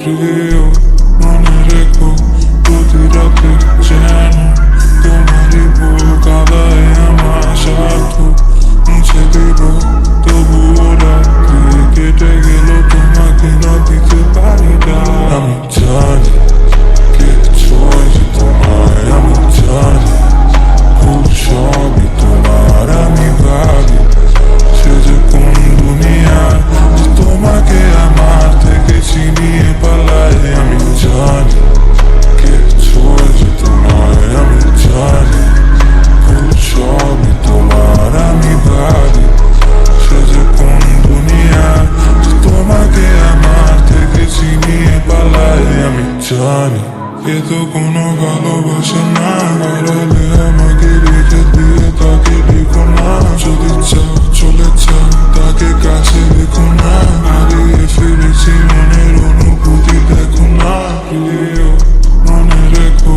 প্রিয় মনে রেখো প্রতি রাতে যেন তোমারই ভুল কাদায় আমার স্বার্থ মুছে দিব তবুও রাত্রি কেটে গেল তোমাকে না দিতে পারি না। আমি জানি কিচ্ছু হয়েছে তোমায়, আমি জানি ভুল সবই তোমার। আমি ভাবি সে যে কোন দুনিয়ার তোমাকে আমার থেকে ছিনিয়ে পালায়। আমি জানি কিচ্ছু হয়েছে তোমায়, আমি জানি ভুল সবই তোমার। আমি ভাবি সে যে কোন দুনিয়ার তোমাকে আমার থেকে ছিনিয়ে পালায়। আমি জানি এ তো কোনো ভালোবাসা না, হারালে আমাকে রেখে দিয়ে তাকে দেখো না। যদি চাও চলে যাও তাকে কাছে দেখো না, হারিয়ে ফেলেছি মনের অনুভূতি দেখো না। প্রিয় মনে রেখো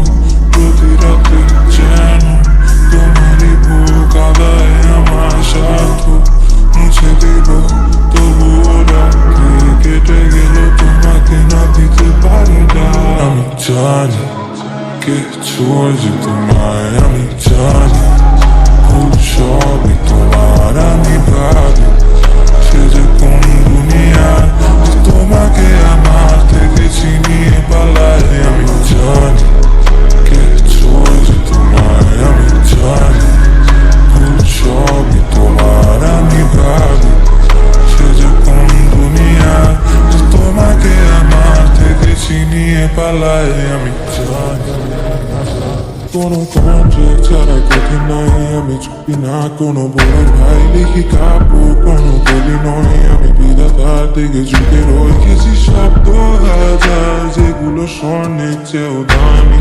প্রতি রাতে যেন তোমারই ভুল কাদায় আমার স্বার্থ মুছে দিব তবুও রাত্রি কেটে গেল তোমাকে না দিতে পারি না। আমি জানি কিচ্ছু হয়েছে তোমায়, আমি জানি ভুল সবই তোমার। আমি ভাবি সে যে কোন দুনিয়ার তোমাকে আমার থেকে ছিনিয়ে পালায়। আমি জানি কিচ্ছু হয়েছে তোমায়, আমি জানি ভুল সবই তোমার। আমি ভাবি সে যে কোন দুনিয়ার তোমাকে আমার থেকে ছিনিয়ে পালায়। আমি জানি কোনো কণ্ঠে ছাড়া কঠিন নয়, আমি চুপি না কোনো বড় ভাই লিখি কাব্য কোনো বলি নয়। আমি বিধাতার দিকে ঝুঁকে রয়েছি শব্দ হাজার, যেগুলো স্বর্ণের চেয়েও দামি।